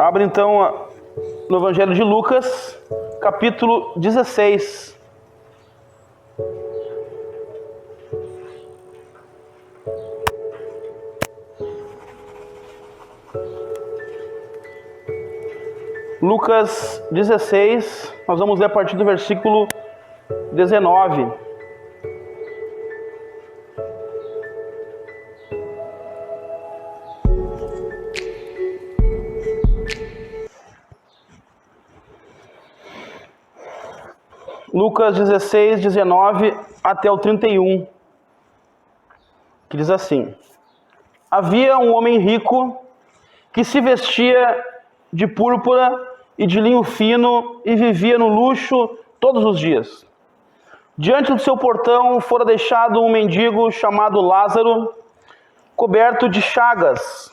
Abre então no Evangelho de Lucas, capítulo 16. Lucas 16, nós vamos ler a partir do versículo 19. Lucas 16, 19 até o 31, que diz assim: Havia um homem rico que se vestia de púrpura e de linho fino e vivia no luxo todos os dias. Diante do seu portão fora deixado um mendigo chamado Lázaro, coberto de chagas.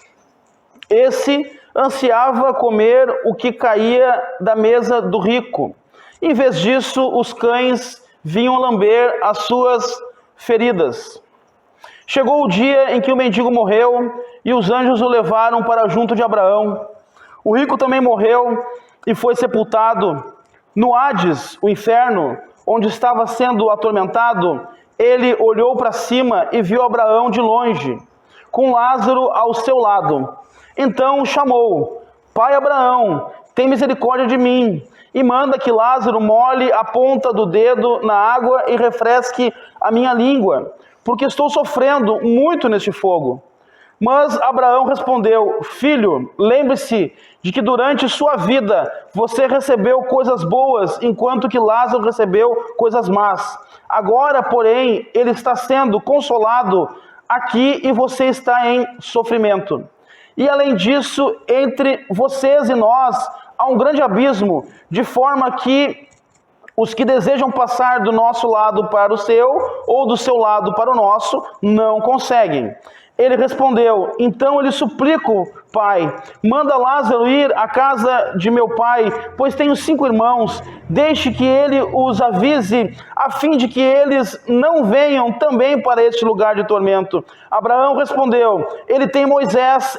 Esse ansiava comer o que caía da mesa do rico. Em vez disso, os cães vinham lamber as suas feridas. Chegou o dia em que o mendigo morreu e os anjos o levaram para junto de Abraão. O rico também morreu e foi sepultado. No Hades, o inferno, onde estava sendo atormentado, ele olhou para cima e viu Abraão de longe, com Lázaro ao seu lado. Então chamou: Pai Abraão, tem misericórdia de mim e manda que Lázaro molhe a ponta do dedo na água e refresque a minha língua, porque estou sofrendo muito neste fogo. Mas Abraão respondeu: Filho, lembre-se de que durante sua vida você recebeu coisas boas, enquanto que Lázaro recebeu coisas más. Agora, porém, ele está sendo consolado aqui e você está em sofrimento. E além disso, entre vocês e nós há um grande abismo, de forma que os que desejam passar do nosso lado para o seu, ou do seu lado para o nosso, não conseguem. Ele respondeu: Então eu lhe suplico, pai, manda Lázaro ir à casa de meu pai, pois tenho 5 irmãos. Deixe que ele os avise, a fim de que eles não venham também para este lugar de tormento. Abraão respondeu: eles têm Moisés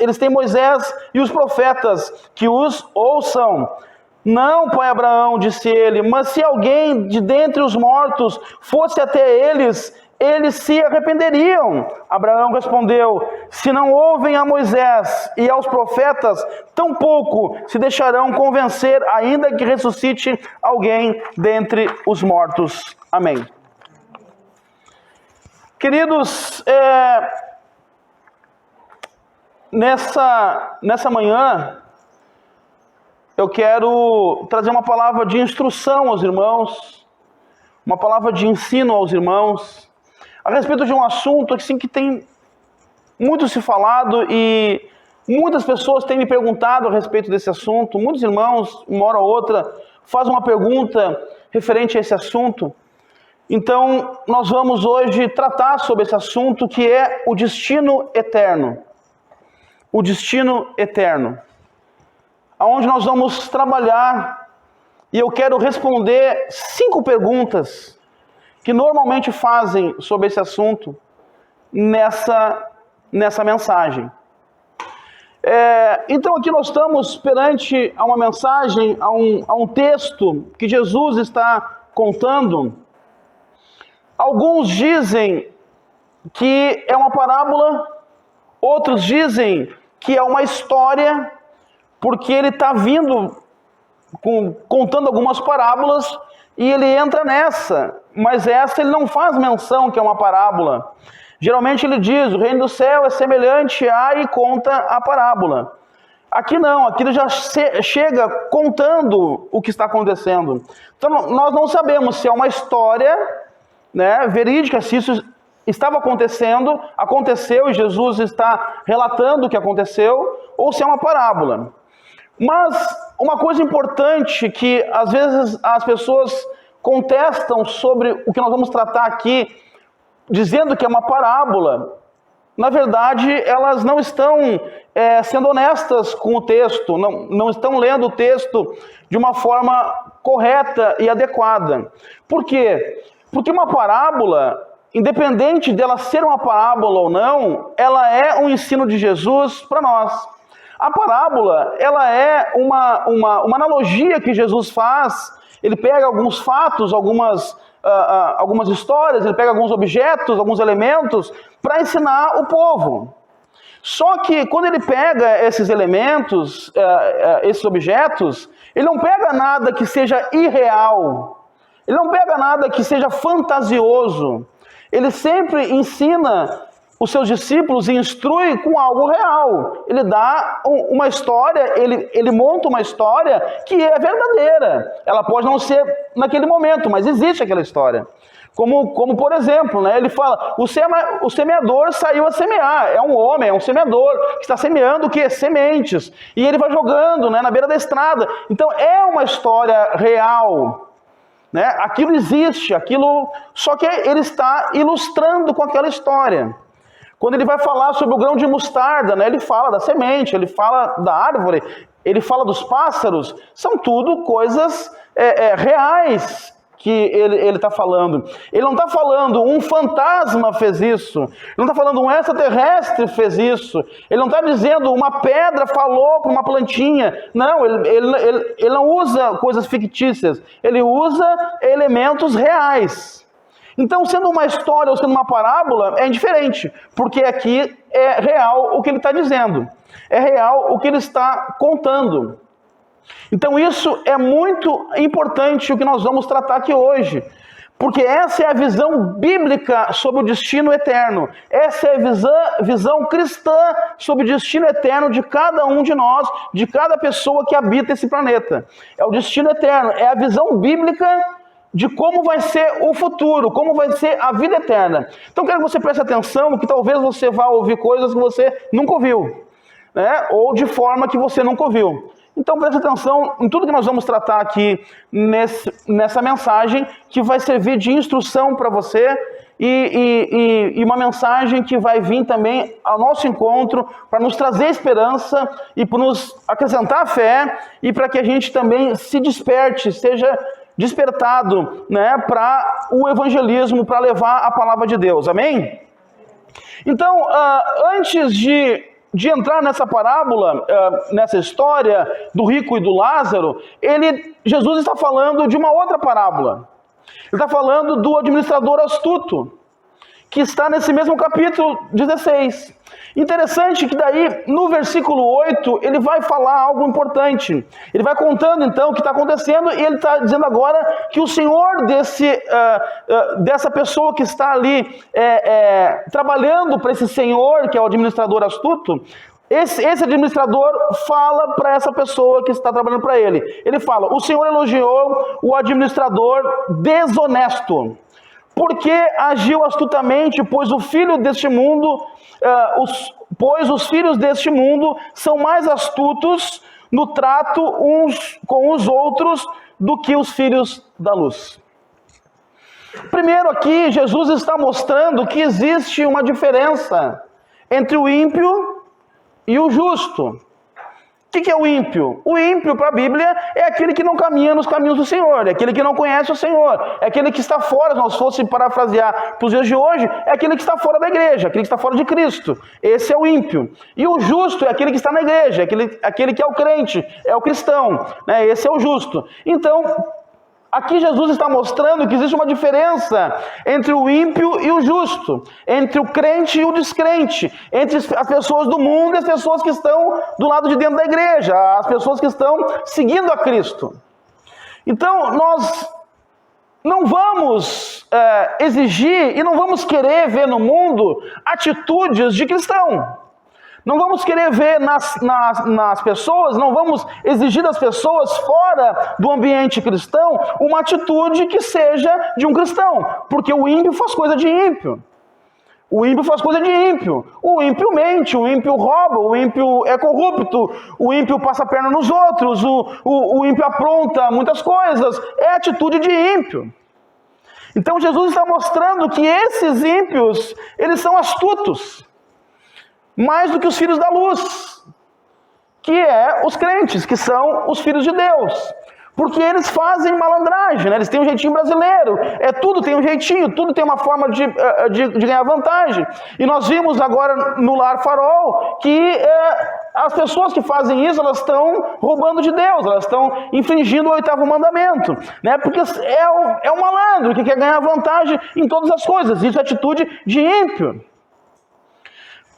e os profetas, que os ouçam. Não, pai Abraão, disse ele, mas se alguém de dentre os mortos fosse até eles se arrependeriam. Abraão respondeu: se não ouvem a Moisés e aos profetas, tampouco se deixarão convencer, ainda que ressuscite alguém dentre os mortos. Amém. Queridos, nessa manhã, eu quero trazer uma palavra de instrução aos irmãos, uma palavra de ensino aos irmãos, a respeito de um assunto assim, que tem muito se falado e muitas pessoas têm me perguntado a respeito desse assunto. Muitos irmãos, uma hora ou outra, fazem uma pergunta referente a esse assunto. Então, nós vamos hoje tratar sobre esse assunto, que é o destino eterno. O destino eterno. Onde nós vamos trabalhar, e eu quero responder 5 perguntas que normalmente fazem sobre esse assunto nessa mensagem. Então aqui nós estamos perante a uma mensagem, a um texto que Jesus está contando. Alguns dizem que é uma parábola, outros dizem que é uma história, porque ele está vindo contando algumas parábolas e ele entra nessa, mas essa ele não faz menção que é uma parábola. Geralmente ele diz: o reino do céu é semelhante a, e conta a parábola. Aqui não, aqui ele já chega contando o que está acontecendo. Então nós não sabemos se é uma história, né, verídica, se isso estava acontecendo, aconteceu e Jesus está relatando o que aconteceu, ou se é uma parábola. Mas uma coisa importante que às vezes as pessoas contestam sobre o que nós vamos tratar aqui, dizendo que é uma parábola, na verdade elas não estão sendo honestas com o texto, não estão lendo o texto de uma forma correta e adequada. Por quê? Porque uma parábola, independente dela ser uma parábola ou não, ela é um ensino de Jesus para nós. A parábola, ela é uma analogia que Jesus faz. Ele pega alguns fatos, algumas histórias, ele pega alguns objetos, alguns elementos para ensinar o povo. Só que quando ele pega esses elementos, esses objetos, ele não pega nada que seja irreal, ele não pega nada que seja fantasioso. Ele sempre ensina os seus discípulos e instrui com algo real. Ele dá uma história, ele monta uma história que é verdadeira. Ela pode não ser naquele momento, mas existe aquela história. Como por exemplo, né, ele fala, o semeador saiu a semear. É um homem, é um semeador, que está semeando o quê? Sementes. E ele vai jogando, né, na beira da estrada. Então é uma história real. Né? Aquilo existe, só que ele está ilustrando com aquela história. Quando ele vai falar sobre o grão de mostarda, né, ele fala da semente, ele fala da árvore, ele fala dos pássaros. São tudo coisas reais que ele está falando. Ele não está falando um fantasma fez isso. Ele não está falando um extraterrestre fez isso. Ele não está dizendo uma pedra falou para uma plantinha. Não, ele não usa coisas fictícias. Ele usa elementos reais. Então, sendo uma história ou sendo uma parábola, é indiferente. Porque aqui é real o que ele está dizendo. É real o que ele está contando. Então isso é muito importante o que nós vamos tratar aqui hoje, porque essa é a visão bíblica sobre o destino eterno, essa é a visão cristã sobre o destino eterno de cada um de nós, de cada pessoa que habita esse planeta. É o destino eterno, é a visão bíblica de como vai ser o futuro, como vai ser a vida eterna. Então quero que você preste atenção, que talvez você vá ouvir coisas que você nunca ouviu, né? Ou de forma que você nunca ouviu. Então preste atenção em tudo que nós vamos tratar aqui nessa mensagem, que vai servir de instrução para você e uma mensagem que vai vir também ao nosso encontro para nos trazer esperança e para nos acrescentar fé e para que a gente também se desperte, seja despertado, né, para o evangelismo, para levar a palavra de Deus. Amém? Então, antes de entrar nessa parábola, nessa história do rico e do Lázaro, Jesus está falando de uma outra parábola. Ele está falando do administrador astuto, que está nesse mesmo capítulo 16. Interessante que daí, no versículo 8, ele vai falar algo importante. Ele vai contando então o que está acontecendo e ele está dizendo agora que o senhor dessa pessoa que está ali trabalhando para esse senhor, que é o administrador astuto, esse administrador fala para essa pessoa que está trabalhando para ele. Ele fala, o senhor elogiou o administrador desonesto, porque agiu astutamente, pois os filhos deste mundo são mais astutos no trato uns com os outros do que os filhos da luz. Primeiro aqui, Jesus está mostrando que existe uma diferença entre o ímpio e o justo. O que é o ímpio? O ímpio, para a Bíblia, é aquele que não caminha nos caminhos do Senhor, é aquele que não conhece o Senhor, é aquele que está fora, se nós fôssemos parafrasear para os dias de hoje, é aquele que está fora da igreja, aquele que está fora de Cristo. Esse é o ímpio. E o justo é aquele que está na igreja, aquele que é o crente, é o cristão, né? Esse é o justo. Então, aqui Jesus está mostrando que existe uma diferença entre o ímpio e o justo, entre o crente e o descrente, entre as pessoas do mundo e as pessoas que estão do lado de dentro da igreja, as pessoas que estão seguindo a Cristo. Então, nós não vamos exigir e não vamos querer ver no mundo atitudes de cristão. Não vamos querer ver nas pessoas, não vamos exigir das pessoas fora do ambiente cristão uma atitude que seja de um cristão, porque o ímpio faz coisa de ímpio. O ímpio faz coisa de ímpio. O ímpio mente, o ímpio rouba, o ímpio é corrupto, o ímpio passa a perna nos outros, o ímpio apronta muitas coisas. É atitude de ímpio. Então Jesus está mostrando que esses ímpios, eles são astutos. Mais do que os filhos da luz, que é os crentes, que são os filhos de Deus. Porque eles fazem malandragem, né? Eles têm um jeitinho brasileiro, tudo tem um jeitinho, tudo tem uma forma de ganhar vantagem. E nós vimos agora no Lar Farol que as pessoas que fazem isso, elas estão roubando de Deus, elas estão infringindo o 8º mandamento, né? Porque é o malandro que quer ganhar vantagem em todas as coisas. Isso é atitude de ímpio.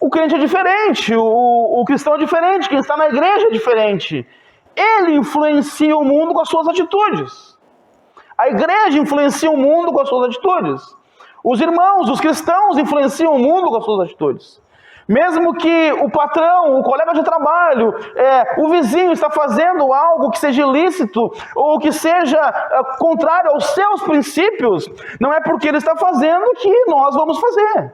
O crente é diferente, o cristão é diferente, quem está na igreja é diferente. Ele influencia o mundo com as suas atitudes. A igreja influencia o mundo com as suas atitudes. Os irmãos, os cristãos influenciam o mundo com as suas atitudes. Mesmo que o patrão, o colega de trabalho, o vizinho está fazendo algo que seja ilícito ou que seja contrário aos seus princípios, não é porque ele está fazendo que nós vamos fazer.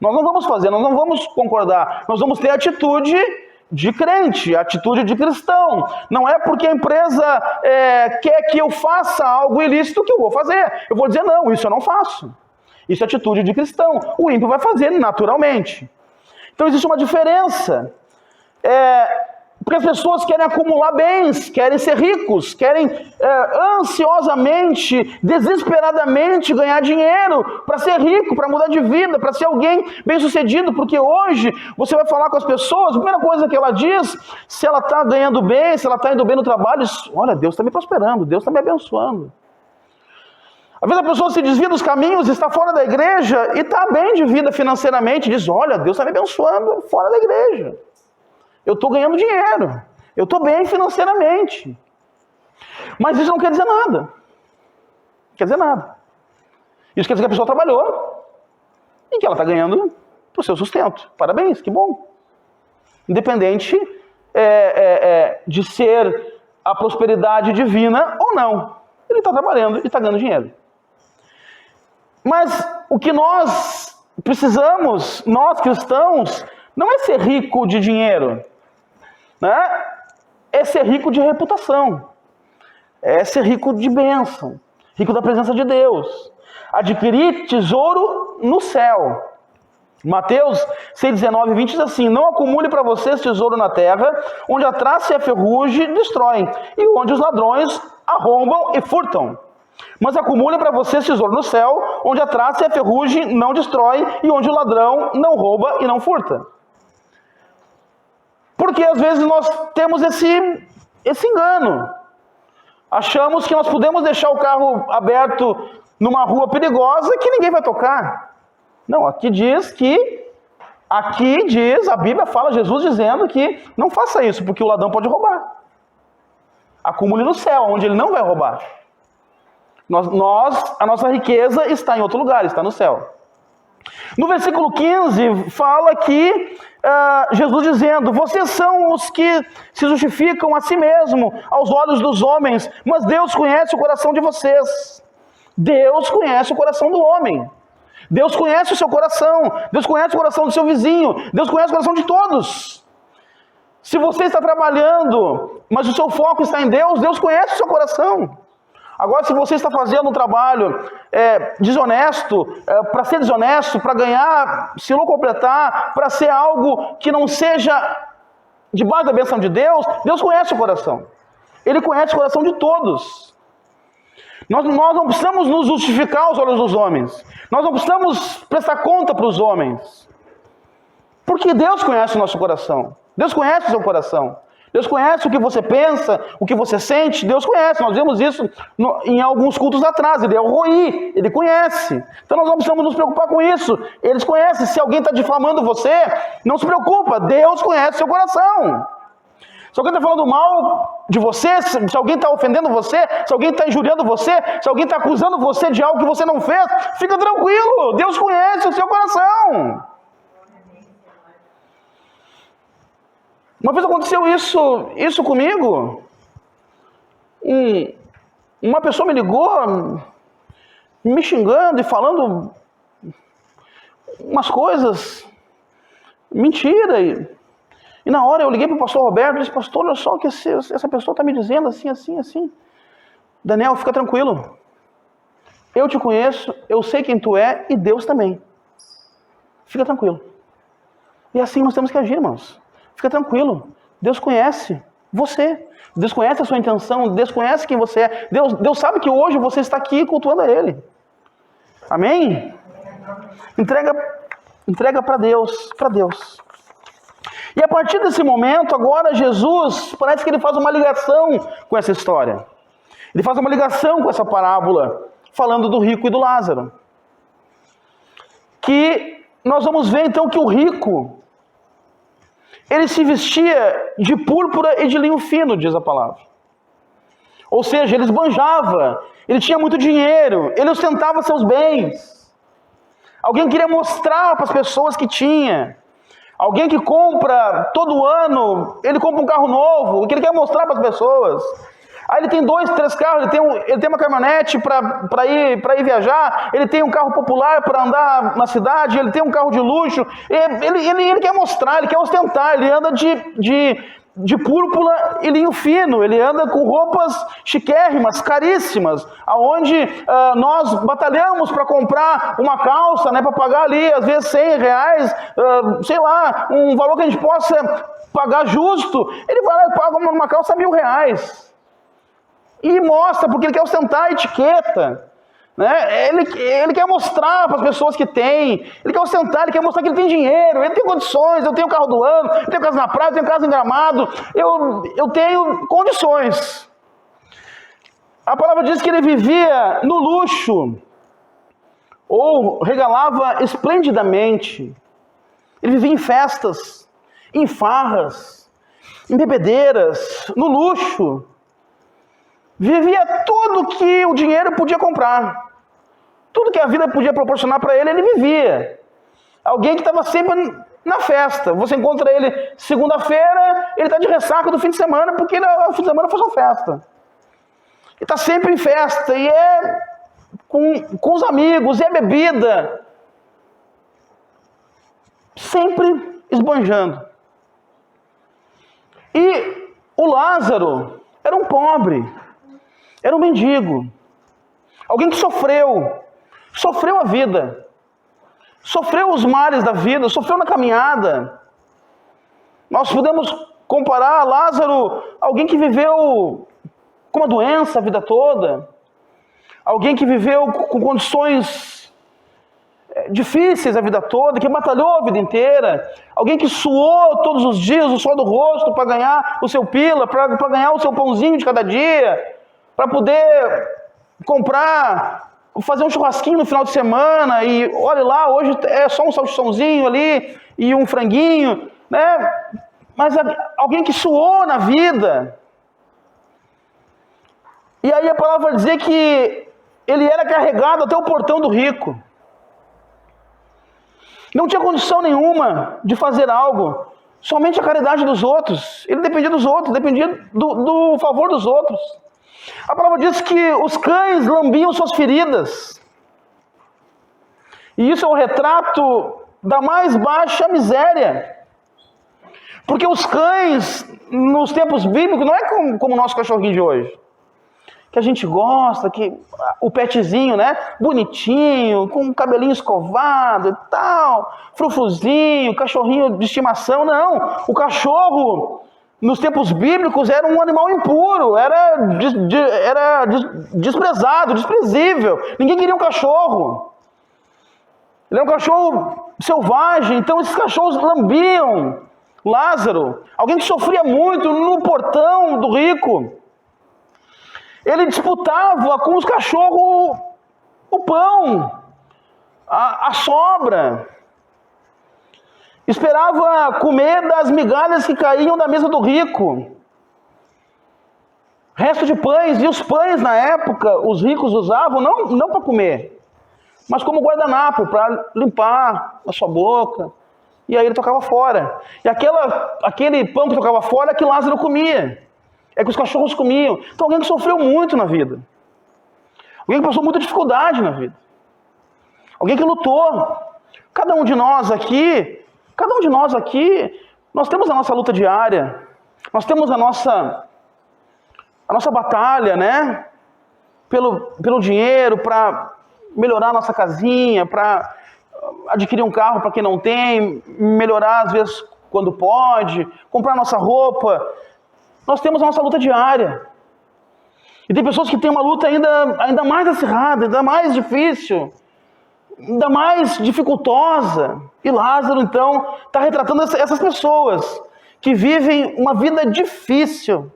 Nós não vamos fazer, nós não vamos concordar. Nós vamos ter atitude de crente, atitude de cristão. Não é porque a empresa quer que eu faça algo ilícito que eu vou fazer. Eu vou dizer, não, isso eu não faço. Isso é atitude de cristão. O ímpio vai fazer naturalmente. Então existe uma diferença. Porque as pessoas querem acumular bens, querem ser ricos, querem ansiosamente, desesperadamente ganhar dinheiro para ser rico, para mudar de vida, para ser alguém bem-sucedido. Porque hoje você vai falar com as pessoas, a primeira coisa que ela diz, se ela está ganhando bem, se ela está indo bem no trabalho, diz, olha, Deus está me prosperando, Deus está me abençoando. Às vezes a pessoa se desvia dos caminhos, está fora da igreja e está bem de vida financeiramente, diz, olha, Deus está me abençoando fora da igreja. Eu estou ganhando dinheiro, eu estou bem financeiramente. Mas isso não quer dizer nada. Não quer dizer nada. Isso quer dizer que a pessoa trabalhou e que ela está ganhando para o seu sustento. Parabéns, que bom. Independente de ser a prosperidade divina ou não. Ele está trabalhando e está ganhando dinheiro. Mas o que nós precisamos, nós cristãos, não é ser rico de dinheiro, né? É ser rico de reputação, é ser rico de bênção, rico da presença de Deus, adquirir tesouro no céu. Mateus 6,19 e 20 diz assim, não acumule para vocês tesouro na terra, onde a traça e a ferrugem destroem, e onde os ladrões arrombam e furtam. Mas acumule para vocês tesouro no céu, onde a traça e a ferrugem não destrói, e onde o ladrão não rouba e não furta. Porque às vezes nós temos esse engano. Achamos que nós podemos deixar o carro aberto numa rua perigosa que ninguém vai tocar. Não, aqui diz, a Bíblia fala, Jesus dizendo que não faça isso, porque o ladrão pode roubar. Acumule no céu, onde ele não vai roubar. A nossa riqueza está em outro lugar, está no céu. No versículo 15, fala que Jesus dizendo, vocês são os que se justificam a si mesmo, aos olhos dos homens, mas Deus conhece o coração de vocês. Deus conhece o coração do homem. Deus conhece o seu coração. Deus conhece o coração do seu vizinho. Deus conhece o coração de todos. Se você está trabalhando, mas o seu foco está em Deus, Deus conhece o seu coração. Agora, se você está fazendo um trabalho desonesto, para ser desonesto, para ganhar, se não completar, para ser algo que não seja debaixo da bênção de Deus, Deus conhece o coração. Ele conhece o coração de todos. Nós não precisamos nos justificar aos olhos dos homens. Nós não precisamos prestar conta para os homens. Porque Deus conhece o nosso coração. Deus conhece o seu coração. Deus conhece o que você pensa, o que você sente. Deus conhece. Nós vimos isso em alguns cultos atrás. Ele é o Roi, ele conhece. Então nós não precisamos nos preocupar com isso. Eles conhecem. Se alguém está difamando você, não se preocupa. Deus conhece o seu coração. Se alguém está falando mal de você, se alguém está ofendendo você, se alguém está injuriando você, se alguém está acusando você de algo que você não fez, fica tranquilo. Deus conhece o seu coração. Uma vez aconteceu isso comigo. Uma pessoa me ligou, me xingando e falando umas coisas, mentira. E na hora eu liguei para o pastor Roberto e disse, pastor, olha só que essa pessoa está me dizendo assim, assim, assim. Daniel, fica tranquilo. Eu te conheço, eu sei quem tu é e Deus também. Fica tranquilo. E assim nós temos que agir, irmãos. Fica tranquilo, Deus conhece você, Deus conhece a sua intenção, Deus conhece quem você é, Deus sabe que hoje você está aqui cultuando a Ele. Amém? Entrega para Deus, E a partir desse momento, agora Jesus, parece que ele faz uma ligação com essa história. Ele faz uma ligação com essa parábola, falando do rico e do Lázaro. Que nós vamos ver então que o rico, ele se vestia de púrpura e de linho fino, diz a palavra. Ou seja, ele esbanjava, ele tinha muito dinheiro, ele ostentava seus bens. Alguém queria mostrar para as pessoas que tinha. Alguém que compra todo ano, ele compra um carro novo, que ele quer mostrar para as pessoas. Aí ele tem 2, 3 carros, ele tem uma caminhonete para ir viajar, ele tem um carro popular para andar na cidade, ele tem um carro de luxo, ele quer mostrar, ele quer ostentar, ele anda de púrpura e linho fino, ele anda com roupas chiquérrimas, caríssimas, aonde nós batalhamos para comprar uma calça, né, para pagar ali, às vezes R$100, sei lá, um valor que a gente possa pagar justo. Ele vai lá e paga uma calça R$1.000. E mostra, porque ele quer ostentar a etiqueta. Né? Ele quer mostrar para as pessoas que tem. Ele quer ostentar, ele quer mostrar que ele tem dinheiro, ele tem condições, eu tenho o carro do ano, eu tenho casa na praia, eu tenho casa em Gramado, eu tenho condições. A palavra diz que ele vivia no luxo, ou regalava esplendidamente. Ele vivia em festas, em farras, em bebedeiras, no luxo. Vivia tudo que o dinheiro podia comprar. Tudo que a vida podia proporcionar para ele, ele vivia. Alguém que estava sempre na festa. Você encontra ele segunda-feira, ele está de ressaca do fim de semana, porque o fim de semana foi só festa. Ele está sempre em festa, e é com os amigos, e é bebida. Sempre esbanjando. E o Lázaro era um pobre. Era um mendigo, alguém que sofreu a vida, sofreu os males da vida, sofreu na caminhada. Nós podemos comparar Lázaro, alguém que viveu com uma doença a vida toda, alguém que viveu com condições difíceis a vida toda, que batalhou a vida inteira, alguém que suou todos os dias o suor do rosto para ganhar o seu pila, para ganhar o seu pãozinho de cada dia, para poder comprar, fazer um churrasquinho no final de semana, e olha lá, hoje é só um salsichãozinho ali e um franguinho, né? Mas alguém que suou na vida. E aí a palavra vai dizer que ele era carregado até o portão do rico. Não tinha condição nenhuma de fazer algo, somente a caridade dos outros. Ele dependia dos outros, dependia do favor dos outros. A palavra diz que os cães lambiam suas feridas. E isso é um retrato da mais baixa miséria. Porque os cães, nos tempos bíblicos, não é como o nosso cachorrinho de hoje. Que a gente gosta, que o petzinho, né? Bonitinho, com o cabelinho escovado e tal, frufuzinho, cachorrinho de estimação. Não, o cachorro, nos tempos bíblicos, era um animal impuro, era desprezado, desprezível. Ninguém queria um cachorro. Ele era um cachorro selvagem, então esses cachorros lambiam Lázaro, alguém que sofria muito no portão do rico. Ele disputava com os cachorros o pão, a sobra. Esperava comer das migalhas que caíam da mesa do rico. Resto de pães, e os pães na época, os ricos usavam não para comer, mas como guardanapo, para limpar a sua boca. E aí ele tocava fora. E aquele pão que tocava fora é que Lázaro comia. É que os cachorros comiam. Então alguém que sofreu muito na vida. Alguém que passou muita dificuldade na vida. Alguém que lutou. Cada um de nós aqui, nós temos a nossa luta diária. Nós temos a nossa batalha, né? Pelo dinheiro, para melhorar a nossa casinha, para adquirir um carro para quem não tem, melhorar às vezes quando pode, comprar nossa roupa. Nós temos a nossa luta diária. E tem pessoas que têm uma luta ainda mais acirrada, ainda mais difícil. ainda mais dificultosa. E Lázaro, então, está retratando essas pessoas que vivem uma vida difícil.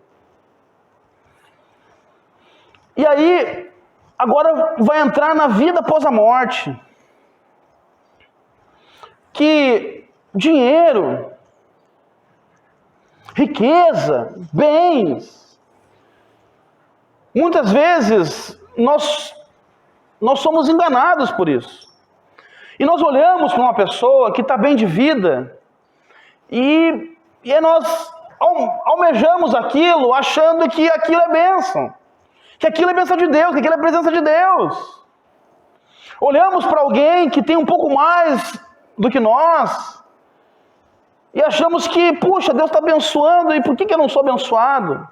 E aí, agora vai entrar na vida após a morte. Que dinheiro, riqueza, bens, muitas vezes nós somos enganados por isso. E nós olhamos para uma pessoa que está bem de vida e nós almejamos aquilo achando que aquilo é bênção. Que aquilo é bênção de Deus, que aquilo é presença de Deus. Olhamos para alguém que tem um pouco mais do que nós e achamos que, puxa, Deus está abençoando, e por que eu não sou abençoado?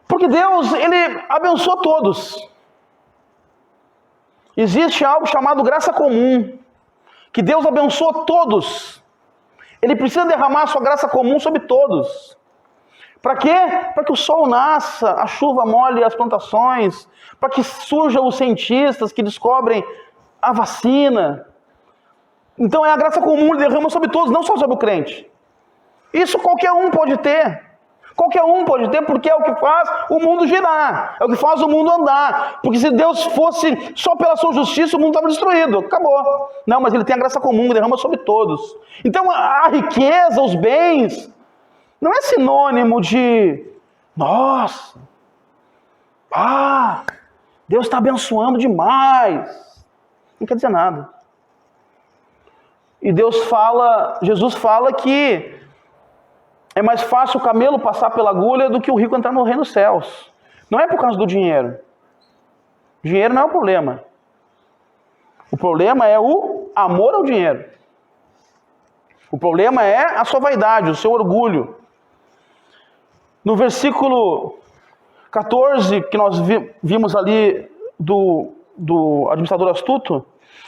Porque Deus, Ele abençoa todos. Existe algo chamado graça comum, que Deus abençoa todos. Ele precisa derramar a sua graça comum sobre todos. Para quê? Para que o sol nasça, a chuva molhe as plantações, para que surjam os cientistas que descobrem a vacina. Então é a graça comum, ele derrama sobre todos, não só sobre o crente. Isso qualquer um pode ter. Qualquer um pode ter, porque é o que faz o mundo girar, é o que faz o mundo andar. Porque se Deus fosse só pela sua justiça, o mundo estava destruído, acabou. Não, mas ele tem a graça comum, ele derrama sobre todos. Então a riqueza, os bens, não é sinônimo de, nossa, Deus está abençoando demais. Não quer dizer nada. E Jesus fala que é mais fácil o camelo passar pela agulha do que o rico entrar no reino dos céus. Não é por causa do dinheiro. O dinheiro não é o problema. O problema é o amor ao dinheiro. O problema é a sua vaidade, o seu orgulho. No versículo 14, que nós vimos ali do administrador astuto,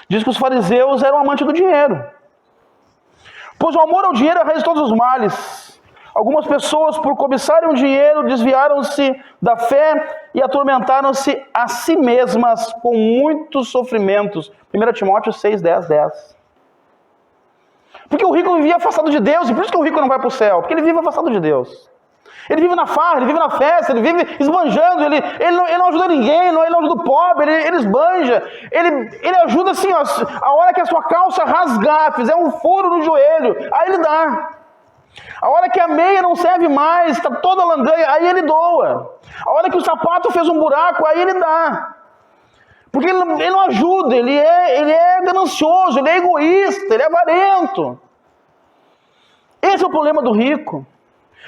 diz que os fariseus eram amantes do dinheiro. Pois o amor ao dinheiro é a raiz de todos os males. Algumas pessoas, por cobiçarem o dinheiro, desviaram-se da fé e atormentaram-se a si mesmas com muitos sofrimentos. 1 Timóteo 6, 10, 10. Porque o rico vivia afastado de Deus, e por isso que o rico não vai para o céu, porque ele vive afastado de Deus. Ele vive na farra, ele vive na festa, ele vive esbanjando, ele não ajuda ninguém, ele não ajuda o pobre, ele esbanja, ele ajuda assim, ó, a hora que a sua calça rasgar, fizer um furo no joelho, aí ele dá. A hora que a meia não serve mais, está toda langanha, aí ele doa. A hora que o sapato fez um buraco, aí ele dá. Porque ele não ajuda, ele é ganancioso, ele é egoísta, ele é avarento. Esse é o problema do rico.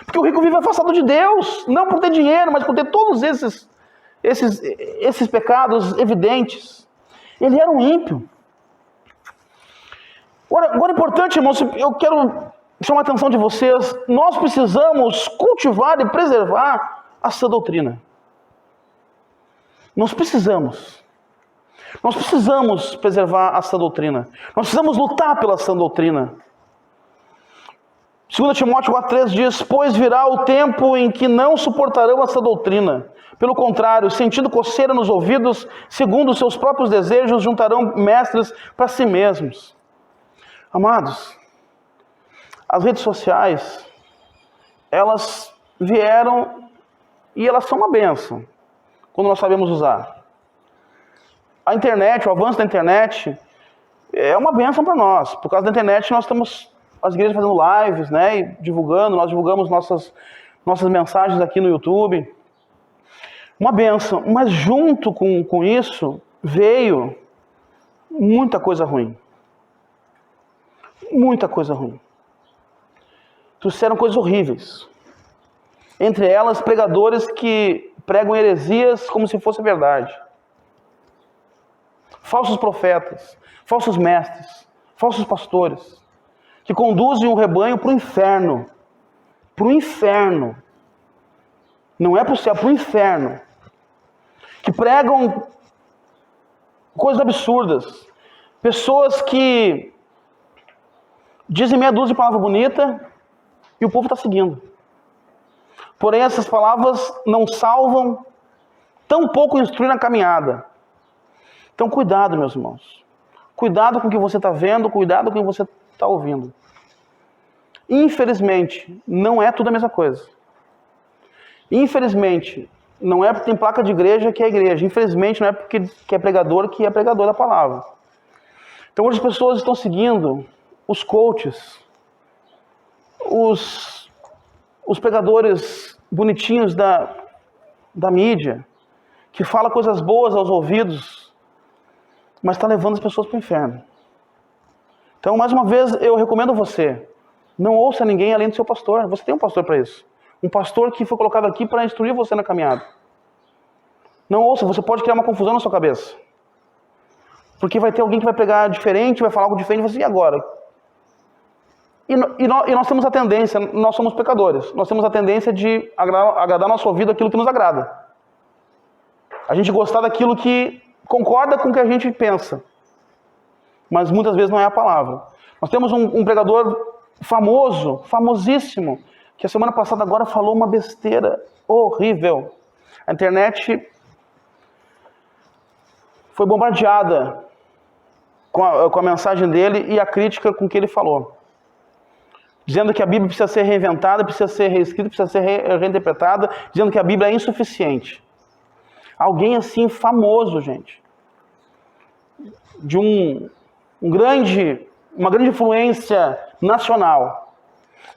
Porque o rico vive afastado de Deus, não por ter dinheiro, mas por ter todos esses pecados evidentes. Ele era um ímpio. Agora é importante, irmãos, eu quero chamar a atenção de vocês, nós precisamos cultivar e preservar a sã doutrina. Nós precisamos preservar a sã doutrina. Nós precisamos lutar pela sã doutrina. 2 Timóteo 4,3 diz: pois virá o tempo em que não suportarão essa doutrina. Pelo contrário, sentindo coceira nos ouvidos, segundo os seus próprios desejos, juntarão mestres para si mesmos. Amados, as redes sociais, elas vieram e elas são uma bênção, quando nós sabemos usar. A internet, o avanço da internet, é uma bênção para nós. Por causa da internet, nós estamos, as igrejas fazendo lives, né, e divulgando, nós divulgamos nossas mensagens aqui no YouTube. Uma bênção, mas junto com isso, veio muita coisa ruim. Muita coisa ruim. Trouxeram coisas horríveis. Entre elas, pregadores que pregam heresias como se fosse verdade. Falsos profetas, falsos mestres, falsos pastores, que conduzem o rebanho para o inferno. Para o inferno. Não é para o céu, para o inferno. Que pregam coisas absurdas. Pessoas que dizem meia dúzia de palavra bonita e o povo está seguindo. Porém, essas palavras não salvam, tampouco instruem na caminhada. Então, cuidado, meus irmãos. Cuidado com o que você está vendo, cuidado com o que você está ouvindo. Infelizmente, não é tudo a mesma coisa. Infelizmente, não é porque tem placa de igreja que é igreja. Infelizmente, não é porque é pregador que é pregador da palavra. Então, hoje as pessoas estão seguindo os coaches, os pregadores bonitinhos da mídia, que fala coisas boas aos ouvidos, mas está levando as pessoas para o inferno. Então, mais uma vez, eu recomendo você, não ouça ninguém além do seu pastor. Você tem um pastor para isso. Um pastor que foi colocado aqui para instruir você na caminhada. Não ouça, você pode criar uma confusão na sua cabeça. Porque vai ter alguém que vai pregar diferente, vai falar algo diferente, e você, e agora? E nós temos a tendência, nós somos pecadores, nós temos a tendência de agradar nosso ouvido aquilo que nos agrada. A gente gostar daquilo que concorda com o que a gente pensa. Mas muitas vezes não é a palavra. Nós temos um pregador famoso, famosíssimo, que a semana passada agora falou uma besteira horrível. A internet foi bombardeada com a mensagem dele e a crítica com que ele falou. Dizendo que a Bíblia precisa ser reinventada, precisa ser reescrita, precisa ser reinterpretada, dizendo que a Bíblia é insuficiente. Alguém assim famoso, gente, de uma grande influência nacional.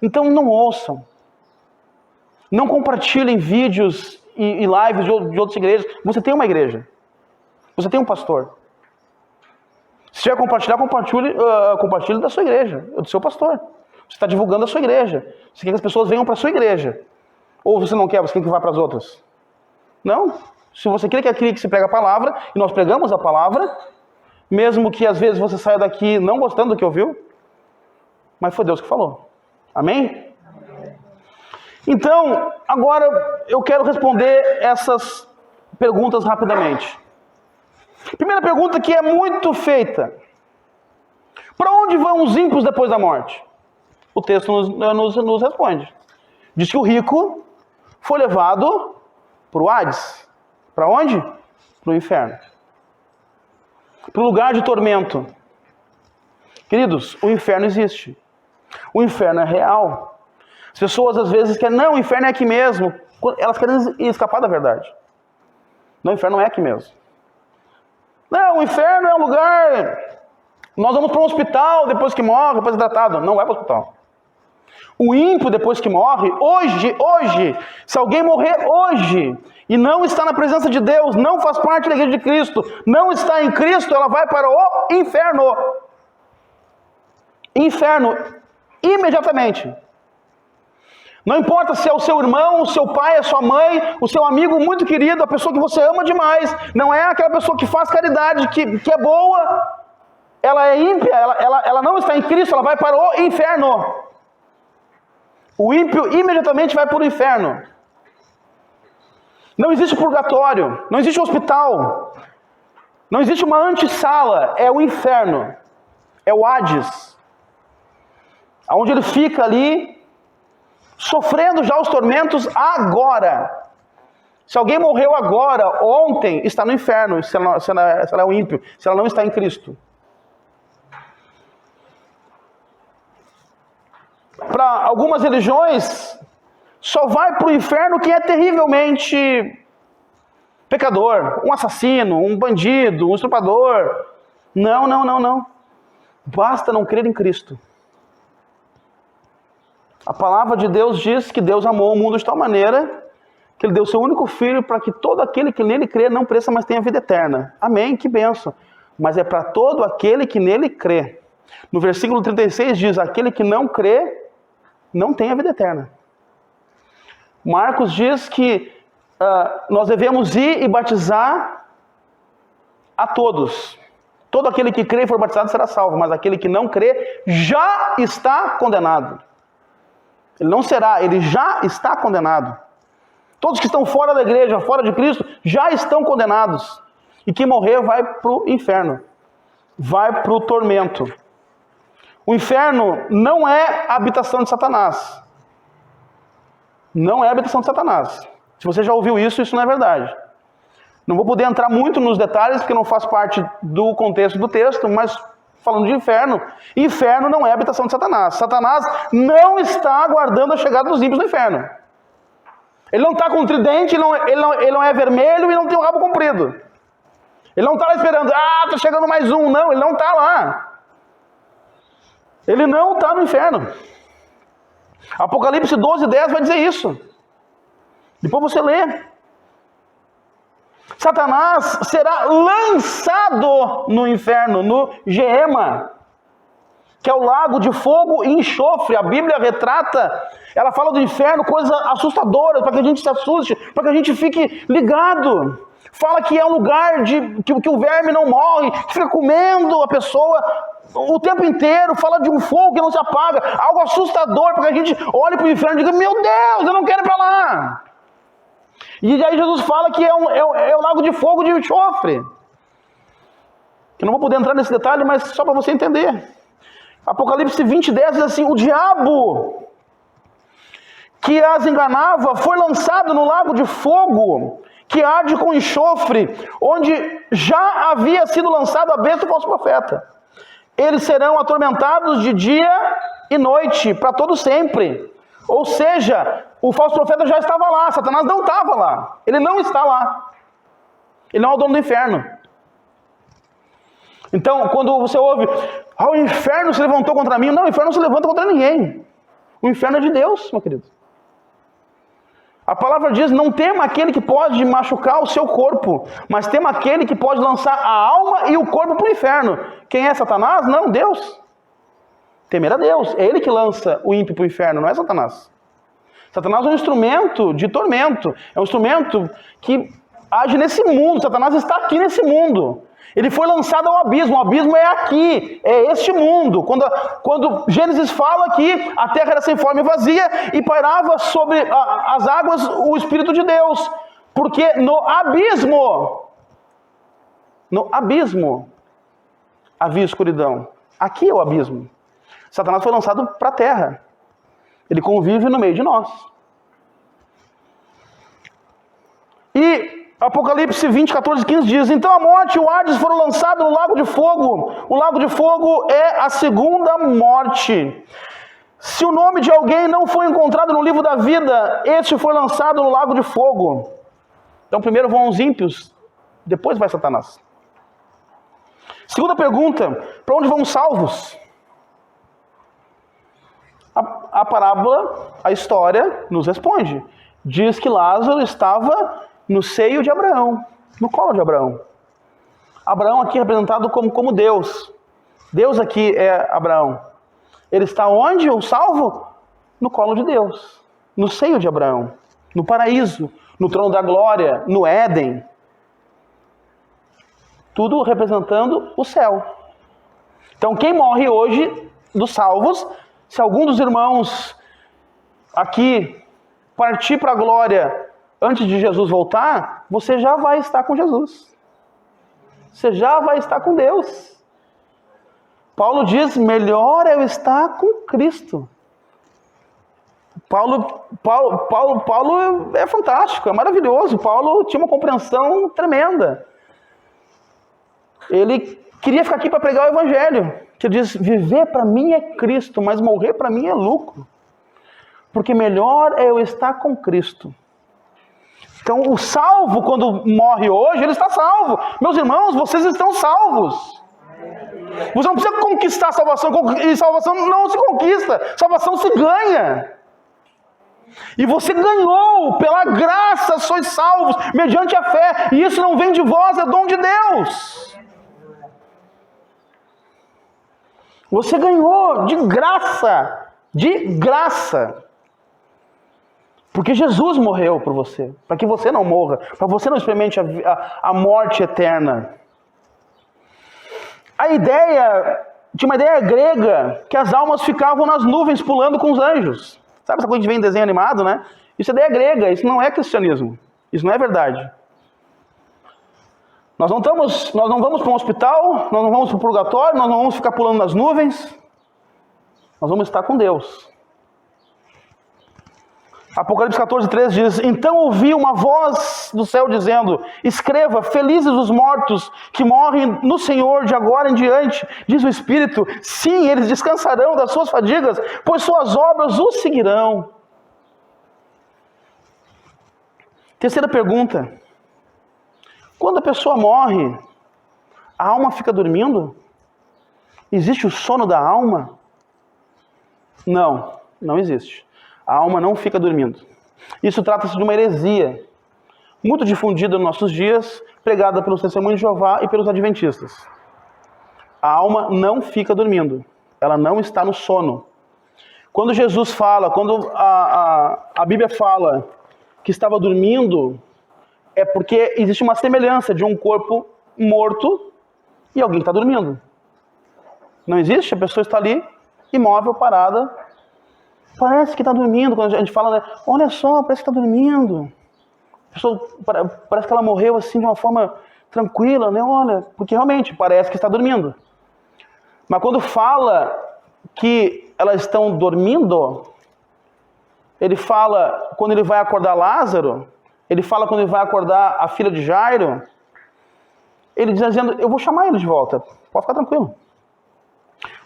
Então não ouçam. Não compartilhem vídeos e lives de outras igrejas. Você tem uma igreja. Você tem um pastor. Se quer compartilhar, compartilhe da sua igreja, do seu pastor. Você está divulgando a sua igreja. Você quer que as pessoas venham para a sua igreja. Ou você não quer, você quer que vá para as outras? Não. Se você quer que se pregue a palavra, e nós pregamos a palavra, mesmo que às vezes você saia daqui não gostando do que ouviu, mas foi Deus que falou. Amém? Então, agora eu quero responder essas perguntas rapidamente. Primeira pergunta que é muito feita. Para onde vão os ímpios depois da morte? O texto nos responde. Diz que o rico foi levado para o Hades. Para onde? Para o inferno. Para o lugar de tormento. Queridos, o inferno existe. O inferno é real. As pessoas às vezes querem, não, o inferno é aqui mesmo. Elas querem escapar da verdade. Não, o inferno não é aqui mesmo. Não, o inferno é um lugar... Nós vamos para um hospital depois que morre, depois de tratado. Não vai para o hospital. O ímpio, depois que morre, hoje, se alguém morrer hoje e não está na presença de Deus, não faz parte da igreja de Cristo, não está em Cristo, ela vai para o inferno. Inferno, imediatamente. Não importa se é o seu irmão, o seu pai, a sua mãe, o seu amigo muito querido, a pessoa que você ama demais, não é aquela pessoa que faz caridade, que é boa, ela é ímpia, ela não está em Cristo, ela vai para o inferno. O ímpio imediatamente vai para o inferno. Não existe purgatório, não existe hospital, não existe uma antessala, é o inferno, é o Hades, onde ele fica ali, sofrendo já os tormentos agora. Se alguém morreu agora, ontem, está no inferno, se ela é um ímpio, se ela não está em Cristo. Para algumas religiões, só vai para o inferno quem é terrivelmente pecador, um assassino, um bandido, um estuprador. Não. Basta não crer em Cristo. A palavra de Deus diz que Deus amou o mundo de tal maneira que Ele deu seu único filho para que todo aquele que nele crê não pereça, mas tenha vida eterna. Amém, que bênção. Mas é para todo aquele que nele crê. No versículo 36 diz, aquele que não crê, não tem a vida eterna. Marcos diz que nós devemos ir e batizar a todos. Todo aquele que crê e for batizado será salvo, mas aquele que não crê já está condenado. Ele não será, ele já está condenado. Todos que estão fora da igreja, fora de Cristo, já estão condenados. E quem morrer vai para o inferno, vai para o tormento. O inferno não é a habitação de Satanás. Não é a habitação de Satanás. Se você já ouviu isso, isso não é verdade. Não vou poder entrar muito nos detalhes, porque não faz parte do contexto do texto, mas falando de inferno, inferno não é a habitação de Satanás. Satanás não está aguardando a chegada dos ímpios no inferno. Ele não está com um tridente, ele não é vermelho e não tem um rabo comprido. Ele não está lá esperando, está chegando mais um. Não, ele não está lá. Ele não está no inferno. Apocalipse 12:10 vai dizer isso. Depois você lê. Satanás será lançado no inferno, no Geema, que é o lago de fogo e enxofre. A Bíblia retrata, ela fala do inferno, coisas assustadoras, para que a gente se assuste, para que a gente fique ligado. Fala que é um lugar que o verme não morre, que fica comendo a pessoa o tempo inteiro. Fala de um fogo que não se apaga, algo assustador, para que a gente olhe para o inferno e diga, meu Deus, eu não quero ir para lá. E aí Jesus fala que é o lago de fogo de enxofre. Eu não vou poder entrar nesse detalhe, mas só para você entender. Apocalipse 20:10 diz assim, o diabo que as enganava foi lançado no lago de fogo, que arde com enxofre, onde já havia sido lançado a besta e o falso profeta. Eles serão atormentados de dia e noite, para todo sempre. Ou seja, o falso profeta já estava lá, Satanás não estava lá. Ele não está lá. Ele não é o dono do inferno. Então, quando você ouve, o inferno se levantou contra mim. Não, o inferno não se levanta contra ninguém. O inferno é de Deus, meu querido. A palavra diz, não tema aquele que pode machucar o seu corpo, mas tema aquele que pode lançar a alma e o corpo para o inferno. Quem é Satanás? Não, Deus. Temer a Deus. É ele que lança o ímpio para o inferno, não é Satanás. Satanás é um instrumento de tormento. É um instrumento que age nesse mundo. Satanás está aqui nesse mundo. Ele foi lançado ao abismo. O abismo é aqui. É este mundo. Quando Gênesis fala que a terra era sem forma e vazia e pairava sobre as águas o Espírito de Deus. Porque no abismo havia escuridão. Aqui é o abismo. Satanás foi lançado para a terra. Ele convive no meio de nós. E Apocalipse 20:14-15 diz, então a morte e o Hades foram lançados no lago de fogo. O lago de fogo é a segunda morte. Se o nome de alguém não foi encontrado no livro da vida, este foi lançado no lago de fogo. Então primeiro vão os ímpios, depois vai Satanás. Segunda pergunta, para onde vão os salvos? A parábola, a história, nos responde. Diz que Lázaro estava no seio de Abraão, no colo de Abraão. Abraão aqui é representado como Deus. Deus aqui é Abraão. Ele está onde, o salvo? No colo de Deus, no seio de Abraão, no paraíso, no trono da glória, no Éden. Tudo representando o céu. Então quem morre hoje dos salvos, se algum dos irmãos aqui partir para a glória antes de Jesus voltar, você já vai estar com Jesus. Você já vai estar com Deus. Paulo diz, melhor é eu estar com Cristo. Paulo é fantástico, é maravilhoso. Paulo tinha uma compreensão tremenda. Ele queria ficar aqui para pregar o Evangelho. Que diz, viver para mim é Cristo, mas morrer para mim é lucro. Porque melhor é eu estar com Cristo. Então o salvo, quando morre hoje, ele está salvo. Meus irmãos, vocês estão salvos. Você não precisa conquistar a salvação. E salvação não se conquista. Salvação se ganha. E você ganhou. Pela graça sois salvos, mediante a fé. E isso não vem de vós, é dom de Deus. Você ganhou de graça. De graça. Porque Jesus morreu por você. Para que você não morra. Para você não experimente a morte eterna. Tinha uma ideia grega que as almas ficavam nas nuvens pulando com os anjos. Sabe essa coisa que vem em desenho animado, né? Isso é ideia grega, isso não é cristianismo. Isso não é verdade. Nós não vamos para um hospital, nós não vamos para o purgatório, nós não vamos ficar pulando nas nuvens. Nós vamos estar com Deus. Apocalipse 14:3 diz: então ouvi uma voz do céu dizendo: escreva, felizes os mortos que morrem no Senhor de agora em diante. Diz o Espírito: sim, eles descansarão das suas fadigas, pois suas obras os seguirão. Terceira pergunta: quando a pessoa morre, a alma fica dormindo? Existe o sono da alma? Não, não existe. A alma não fica dormindo. Isso trata-se de uma heresia, muito difundida nos nossos dias, pregada pelos Testemunhos de Jeová e pelos Adventistas. A alma não fica dormindo. Ela não está no sono. Quando Jesus fala, quando a Bíblia fala que estava dormindo, é porque existe uma semelhança de um corpo morto e alguém está dormindo. Não existe? A pessoa está ali, imóvel, parada, parece que está dormindo. Quando a gente fala, né, olha só, parece que está dormindo. A pessoa, parece que ela morreu assim de uma forma tranquila, né? Olha, porque realmente parece que está dormindo. Mas quando fala que elas estão dormindo, ele fala quando ele vai acordar Lázaro, ele fala quando ele vai acordar a filha de Jairo, ele diz dizendo: eu vou chamar ele de volta, pode ficar tranquilo.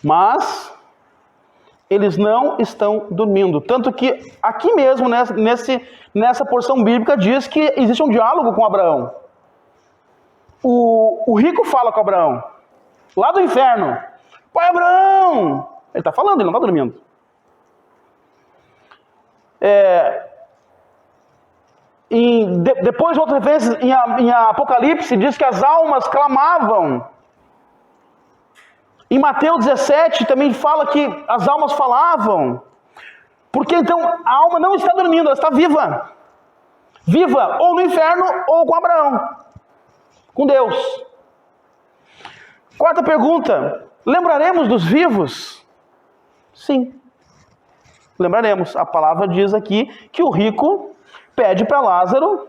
Mas eles não estão dormindo. Tanto que aqui mesmo, nessa porção bíblica, diz que existe um diálogo com Abraão. O rico fala com Abraão, lá do inferno: pai Abraão! Ele está falando, ele não está dormindo. Depois, outras vezes, em Apocalipse, diz que as almas clamavam. Em Mateus 17 também fala que as almas falavam. Porque então a alma não está dormindo, ela está viva. Viva ou no inferno ou com Abraão, com Deus. Quarta pergunta: lembraremos dos vivos? Sim, lembraremos. A palavra diz aqui que o rico pede para Lázaro,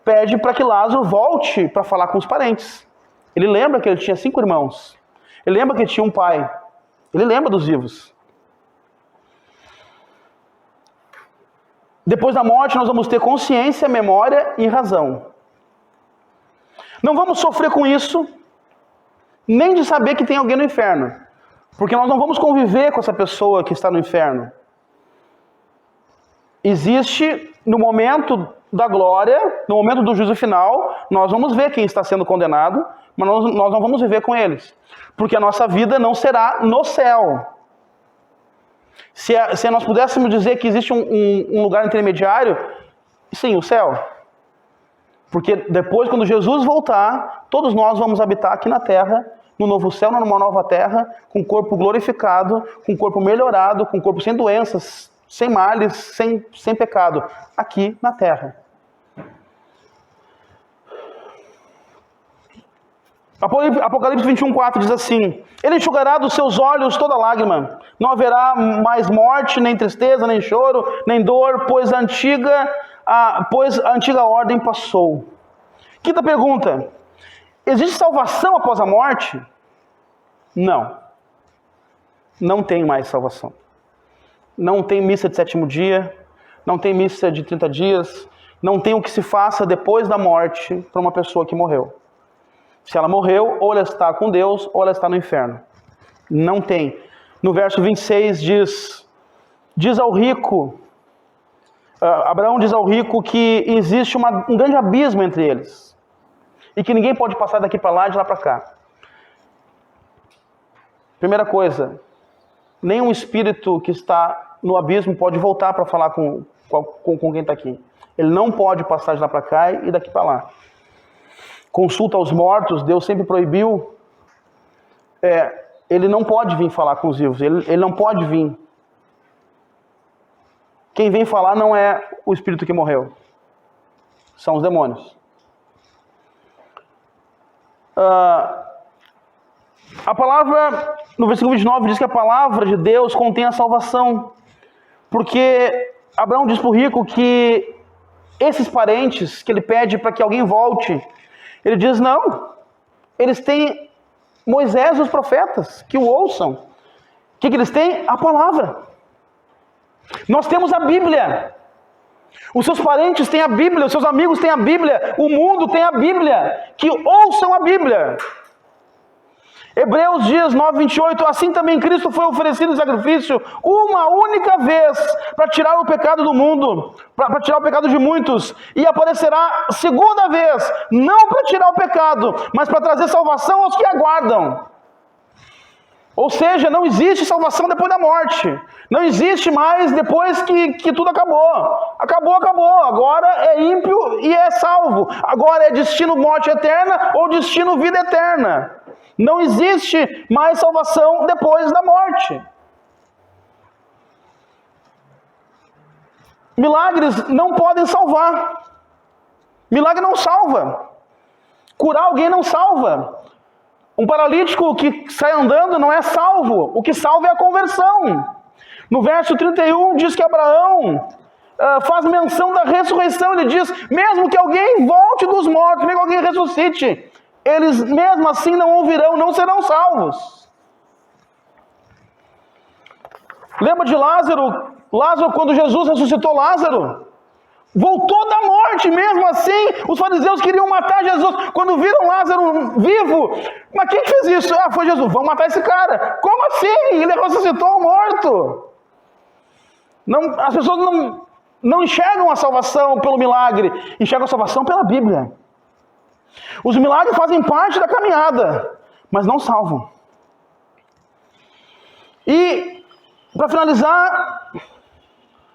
pede para que Lázaro volte para falar com os parentes. Ele lembra que ele tinha 5 irmãos. Ele lembra que tinha um pai. Ele lembra dos vivos. Depois da morte nós vamos ter consciência, memória e razão. Não vamos sofrer com isso, nem de saber que tem alguém no inferno. Porque nós não vamos conviver com essa pessoa que está no inferno. Existe, no momento da glória, no momento do juízo final, nós vamos ver quem está sendo condenado, mas nós não vamos viver com eles. Porque a nossa vida não será no céu. Se nós pudéssemos dizer que existe um lugar intermediário, sim, o céu. Porque depois, quando Jesus voltar, todos nós vamos habitar aqui na terra, no novo céu, numa nova terra, com corpo glorificado, com corpo melhorado, com corpo sem doenças, sem males, sem pecado, aqui na terra. Apocalipse 21:4 diz assim: ele enxugará dos seus olhos toda lágrima, não haverá mais morte, nem tristeza, nem choro, nem dor, pois a antiga ordem passou. Quinta pergunta: existe salvação após a morte? Não. Não tem mais salvação. Não tem missa de 7º dia, não tem missa de 30 dias, não tem o que se faça depois da morte para uma pessoa que morreu. Se ela morreu, ou ela está com Deus, ou ela está no inferno. Não tem. No verso 26 diz ao rico, Abraão diz ao rico que existe um grande abismo entre eles. E que ninguém pode passar daqui para lá e de lá para cá. Primeira coisa, nenhum espírito que está no abismo pode voltar para falar com quem está aqui. Ele não pode passar de lá para cá e daqui para lá. Consulta aos mortos, Deus sempre proibiu. Ele não pode vir falar com os vivos, ele não pode vir. Quem vem falar não é o espírito que morreu, são os demônios. A palavra, no versículo 29, diz que a palavra de Deus contém a salvação. Porque Abraão diz para o rico que esses parentes que ele pede para que alguém volte, ele diz: não, eles têm Moisés e os profetas, que o ouçam. O que eles têm? A palavra. Nós temos a Bíblia. Os seus parentes têm a Bíblia, os seus amigos têm a Bíblia, o mundo tem a Bíblia, que ouçam a Bíblia. Hebreus diz 9:28, assim também Cristo foi oferecido em sacrifício uma única vez para tirar o pecado do mundo, para tirar o pecado de muitos, e aparecerá segunda vez, não para tirar o pecado, mas para trazer salvação aos que aguardam. Ou seja, não existe salvação depois da morte. Não existe mais depois que tudo acabou. Acabou. Agora é ímpio e é salvo. Agora é destino morte eterna ou destino vida eterna. Não existe mais salvação depois da morte. Milagres não podem salvar. Milagre não salva. Curar alguém não salva. Um paralítico que sai andando não é salvo. O que salva é a conversão. No verso 31 diz que Abraão faz menção da ressurreição. Ele diz, mesmo que alguém volte dos mortos, mesmo que alguém ressuscite, eles mesmo assim não ouvirão, não serão salvos. Lembra de Lázaro? Lázaro, quando Jesus ressuscitou Lázaro, voltou da morte, mesmo assim, os fariseus queriam matar Jesus. Quando viram Lázaro vivo, mas quem fez isso? Ah, foi Jesus, vamos matar esse cara. Como assim? Ele ressuscitou o morto. Não, as pessoas não enxergam a salvação pelo milagre, enxergam a salvação pela Bíblia. Os milagres fazem parte da caminhada, mas não salvam. E, para finalizar,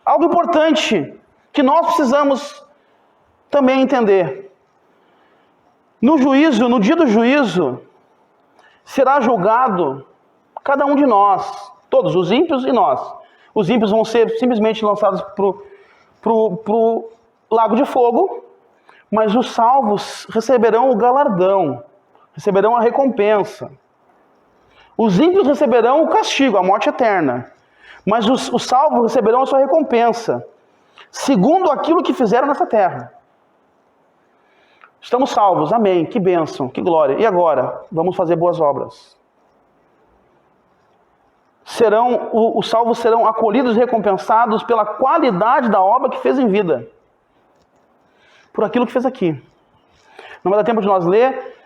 algo importante que nós precisamos também entender. No juízo, no dia do juízo, será julgado cada um de nós, todos, os ímpios e nós. Os ímpios vão ser simplesmente lançados pro lago de fogo, mas os salvos receberão o galardão, receberão a recompensa. Os ímpios receberão o castigo, a morte eterna, mas os salvos receberão a sua recompensa, segundo aquilo que fizeram nessa terra. Estamos salvos, amém, que bênção, que glória. E agora? Vamos fazer boas obras. Os salvos serão acolhidos e recompensados pela qualidade da obra que fez em vida. Por aquilo que fez aqui. Não vai dar tempo de nós ler,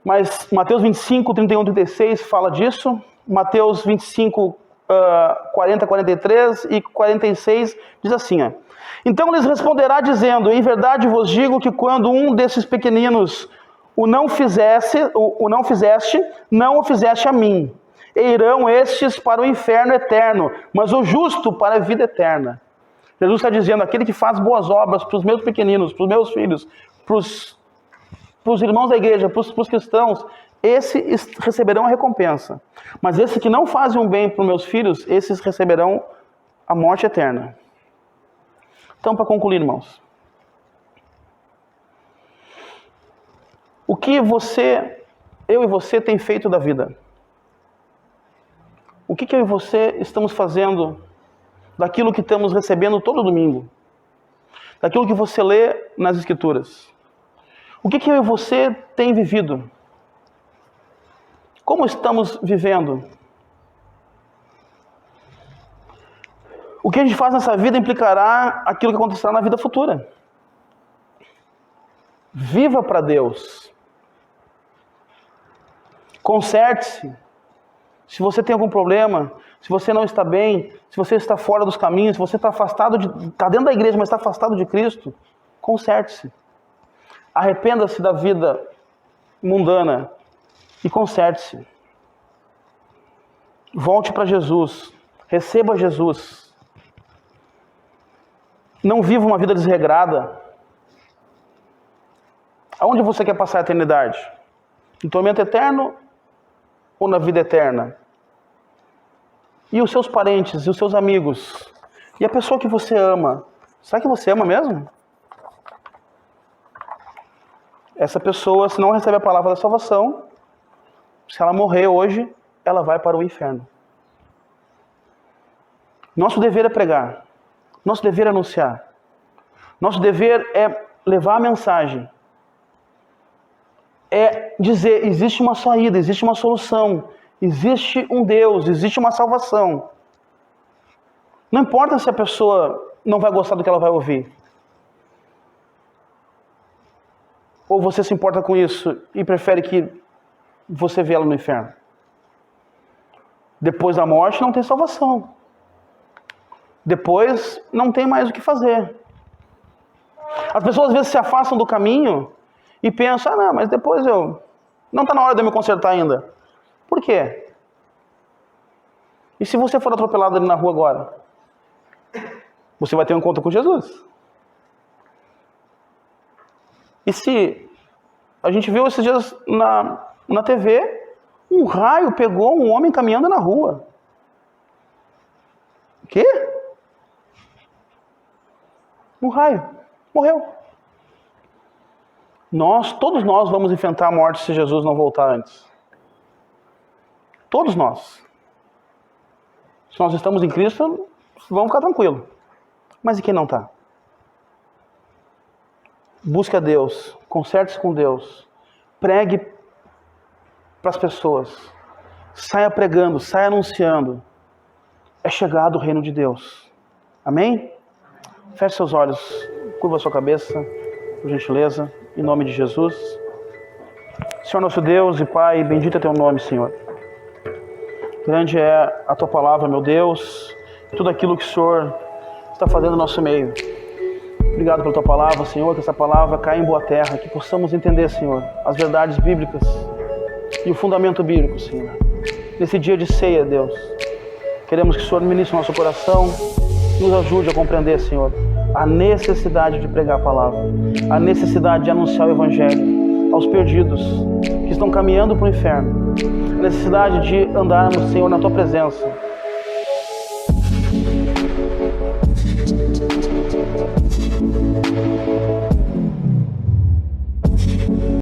mas Mateus 25, 31, 36 fala disso. Mateus 25, 40, 43 e 46 diz assim, ó. Então lhes responderá dizendo, em verdade vos digo que quando um desses pequeninos o não fizeste, não o fizeste a mim. E irão estes para o inferno eterno, mas o justo para a vida eterna. Jesus está dizendo, aquele que faz boas obras para os meus pequeninos, para os meus filhos, para os irmãos da igreja, para os cristãos, esses receberão a recompensa. Mas esses que não fazem um bem para os meus filhos, esses receberão a morte eterna. Então, para concluir, irmãos, o que eu e você tem feito da vida? O que eu e você estamos fazendo daquilo que estamos recebendo todo domingo? Daquilo que você lê nas Escrituras? O que eu e você tem vivido? Como estamos vivendo? O que a gente faz nessa vida implicará aquilo que acontecerá na vida futura. Viva para Deus. Conserte-se. Se você tem algum problema, se você não está bem, se você está fora dos caminhos, se você está está dentro da igreja, mas está afastado de Cristo, conserte-se. Arrependa-se da vida mundana e conserte-se. Volte para Jesus. Receba Jesus. Não viva uma vida desregrada. Aonde você quer passar a eternidade? No tormento eterno ou na vida eterna? E os seus parentes, e os seus amigos, e a pessoa que você ama, será que você ama mesmo? Essa pessoa, se não recebe a palavra da salvação, se ela morrer hoje, ela vai para o inferno. Nosso dever é pregar, nosso dever é anunciar, nosso dever é levar a mensagem, é dizer, existe uma saída, existe uma solução, existe um Deus, existe uma salvação. Não importa se a pessoa não vai gostar do que ela vai ouvir. Ou você se importa com isso e prefere que você vê ela no inferno? Depois da morte não tem salvação. Depois não tem mais o que fazer. As pessoas às vezes se afastam do caminho e pensam, não, mas depois não está na hora de eu me consertar ainda. Por quê? E se você for atropelado ali na rua agora? Você vai ter um encontro com Jesus. E se a gente viu esses dias na TV, um raio pegou um homem caminhando na rua. O quê? Um raio. Morreu. Todos nós vamos enfrentar a morte se Jesus não voltar antes. Todos nós. Se nós estamos em Cristo, vamos ficar tranquilos. Mas e quem não está? Busque a Deus, conserte-se com Deus, pregue para as pessoas, saia pregando, saia anunciando. É chegado o reino de Deus. Amém? Feche seus olhos, curva sua cabeça, por gentileza, em nome de Jesus. Senhor nosso Deus e Pai, bendito é teu nome, Senhor. Grande é a tua palavra, meu Deus, tudo aquilo que o Senhor está fazendo no nosso meio. Obrigado pela tua palavra, Senhor, que essa palavra caia em boa terra, que possamos entender, Senhor, as verdades bíblicas e o fundamento bíblico, Senhor. Nesse dia de ceia, Deus, queremos que o Senhor ministre o nosso coração, nos ajude a compreender, Senhor, a necessidade de pregar a palavra, a necessidade de anunciar o Evangelho aos perdidos que estão caminhando para o inferno, a necessidade de andarmos, Senhor, na tua presença,